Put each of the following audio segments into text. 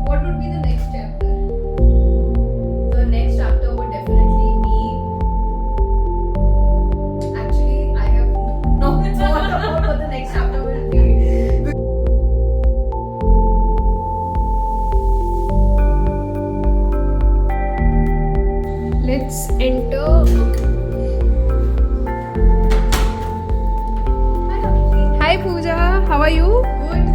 what would be the next chapter? The next chapter would definitely be. Actually, I have not thought about what the next chapter will be. Let's enter. Hi Pooja, how are you? Good.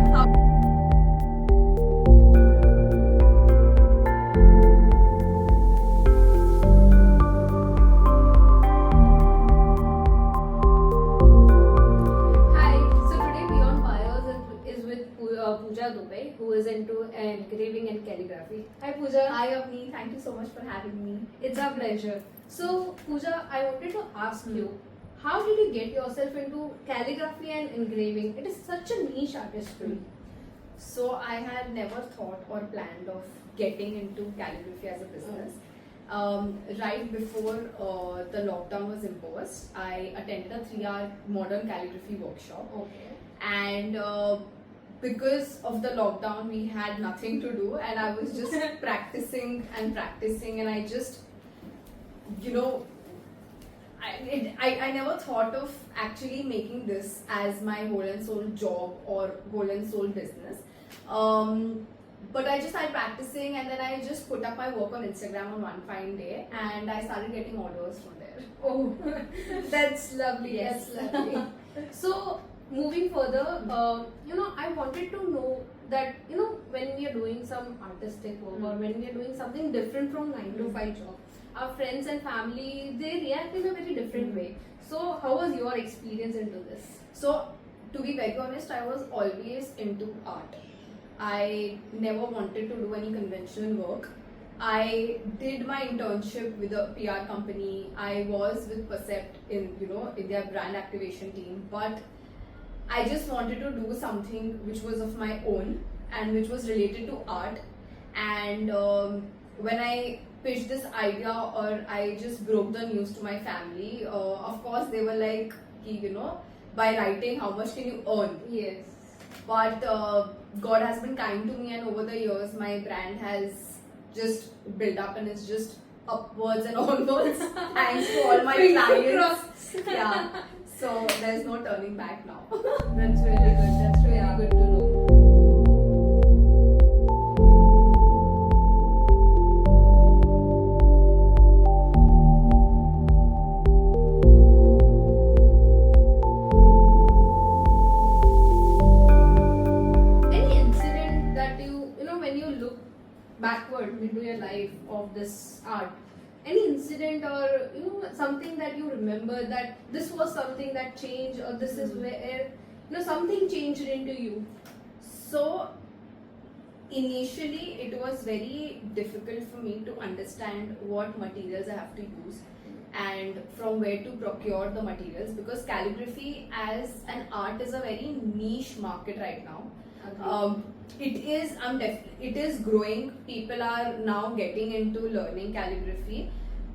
Hi. So today Beyond Bios is with Pooja Dubey, who is into engraving and calligraphy. Hi Pooja. Hi Avni. Thank you so much for having me. It's our pleasure. So Pooja, I wanted to ask you, how did you get yourself into calligraphy and engraving? It is such a niche artistry. So I had never thought or planned of getting into calligraphy as a business. Right before the lockdown was imposed, I attended a 3-hour modern calligraphy workshop. Okay. And because of the lockdown, we had nothing to do, and I was just practicing, and I just, you know, I never thought of actually making this as my whole and soul job or whole and soul business. But I just started practicing, and then I just put up my work on Instagram on one fine day, and I started getting orders from there. Oh, that's lovely. Yes. That's lovely. So, moving further, I wanted to know that, when we are doing some artistic work or when we are doing something different from 9 to 5 job, our friends and family, they react in a very different way. So, how was your experience into this? So, to be very honest, I was always into art. I never wanted to do any conventional work. I did my internship with a PR company. I was with Percept in their brand activation team, but I just wanted to do something which was of my own and which was related to art. And when I pitched this idea, or I just broke the news to my family, of course they were like, by writing, how much can you earn? Yes. But God has been kind to me, and over the years my brand has just built up, and it's just upwards and onwards thanks to all my clients. Yeah. So there's no turning back now. That's really good. That's really good to know. Any incident that when you look backward into your life of this art, any incident or something that you remember that this was something that changed, or this is where something changed into you? So initially it was very difficult for me to understand what materials I have to use and from where to procure the materials, because calligraphy as an art is a very niche market right now. It is growing. People are now getting into learning calligraphy,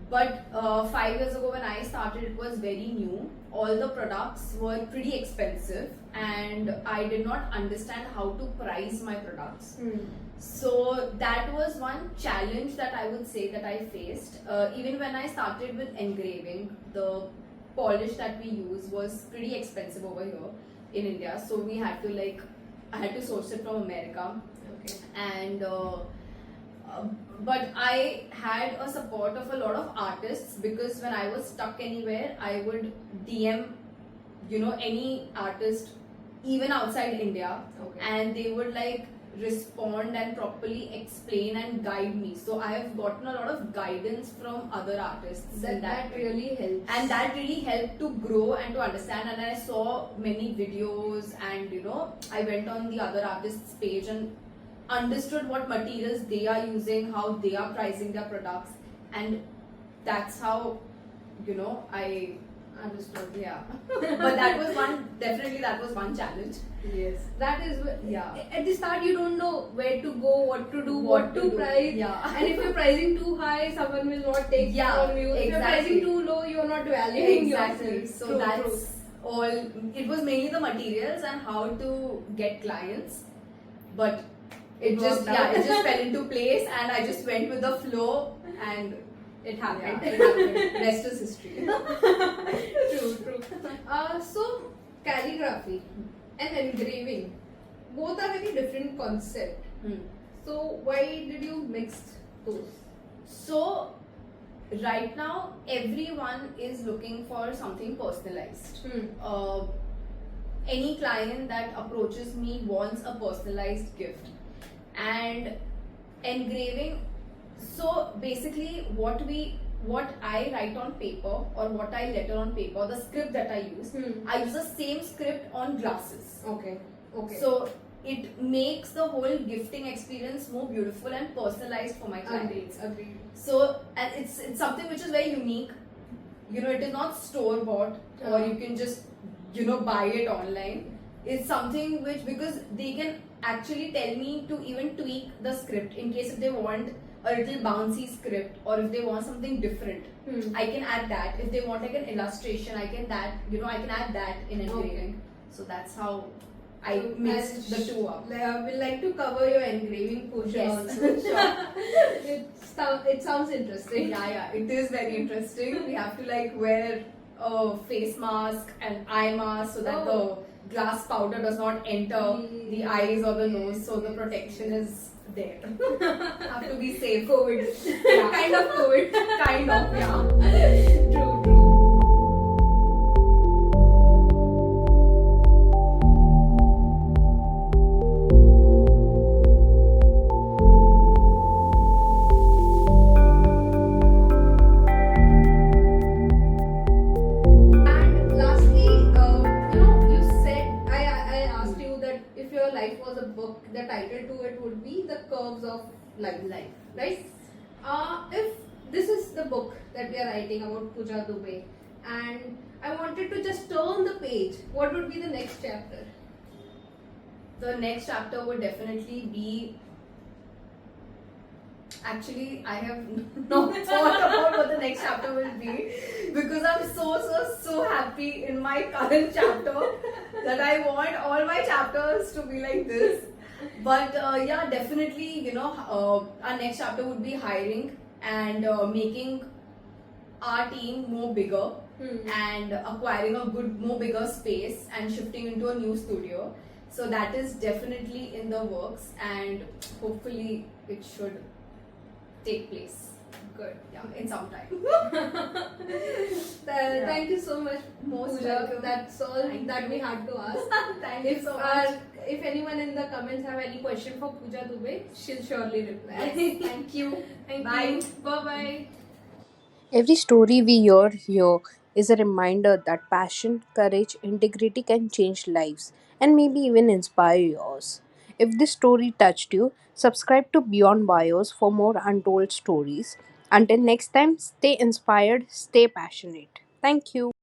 but 5 years ago when I started, it was very new. All the products were pretty expensive, and I did not understand how to price my products. So that was one challenge that I would say that I faced. Even when I started with engraving, the polish that we use was pretty expensive over here in India. So I had to source it from America. Okay. And but I had a support of a lot of artists, because when I was stuck anywhere, I would DM, any artist, even outside India, Okay. and they would respond and properly explain and guide me. So I have gotten a lot of guidance from other artists. That really helps. And that really helped to grow and to understand. And I saw many videos, and I went on the other artists' page and understood what materials they are using, how they are pricing their products, and that's how I understood. Yeah. But that was one challenge. Yes, that is Yeah. At the start, you don't know where to go, what to do, what to price. Yeah. And if you're pricing too high, someone will not take it Yeah, from you. If you're exactly. pricing too low, you're not valuing Exactly. yourself. So True, that's true. all. It was mainly the materials and how to get clients, but it just worked out. it just fell into place, and I just went with the flow, and It happened. it happened. Rest is history. True. So calligraphy and engraving, both are very different concept. Hmm. So why did you mix those? So right now everyone is looking for something personalized. Any client that approaches me wants a personalized gift, and engraving, so basically what I write on paper, or what I letter on paper, the script that I use, I use the same script on glasses. Okay. So it makes the whole gifting experience more beautiful and personalized for my clients. Agreed. So, and it's something which is very unique. It is not store bought, or you can just buy it online. It's something which, because they can actually tell me to even tweak the script in case if they want a little bouncy script, or if they want something different, I can add that. If they want like an illustration, I can add that in engraving. So that's how I So mixed the two up. I will like to cover your engraving portion Yes. also. Sure. It sounds interesting. Yeah, it is very interesting. We have to like wear a face mask and eye mask so that the glass powder does not enter the eyes or the nose, so the protection is there. Have to be safe. COVID. Yeah. Kind of COVID. Kind of, yeah. True. And lastly, you said I asked you that if your life was a book, the title to it would be The Curves of Life. Right? If this is the book that we are writing about Pooja Dubey, and I wanted to just turn the page, what would be the next chapter? The next chapter would definitely be. Actually, I have not thought about what the next chapter will be, because I'm so happy in my current chapter that I want all my chapters to be like this. But yeah, definitely, our next chapter would be hiring and making our team more bigger, and acquiring a more bigger space and shifting into a new studio. So that is definitely in the works, and hopefully it should take place. Good. Yeah, in some time. Thank you so much, Most Pooja. welcome. That's all Thank that you. we had to ask. Thank you so much. If anyone in the comments have any question for Pooja Dubey, she'll surely reply. Thank you. Thank Bye. you. Bye. Every story we hear here is a reminder that passion, courage, integrity can change lives and maybe even inspire yours. If this story touched you, subscribe to Beyond Bios for more untold stories. Until next time, stay inspired, stay passionate. Thank you.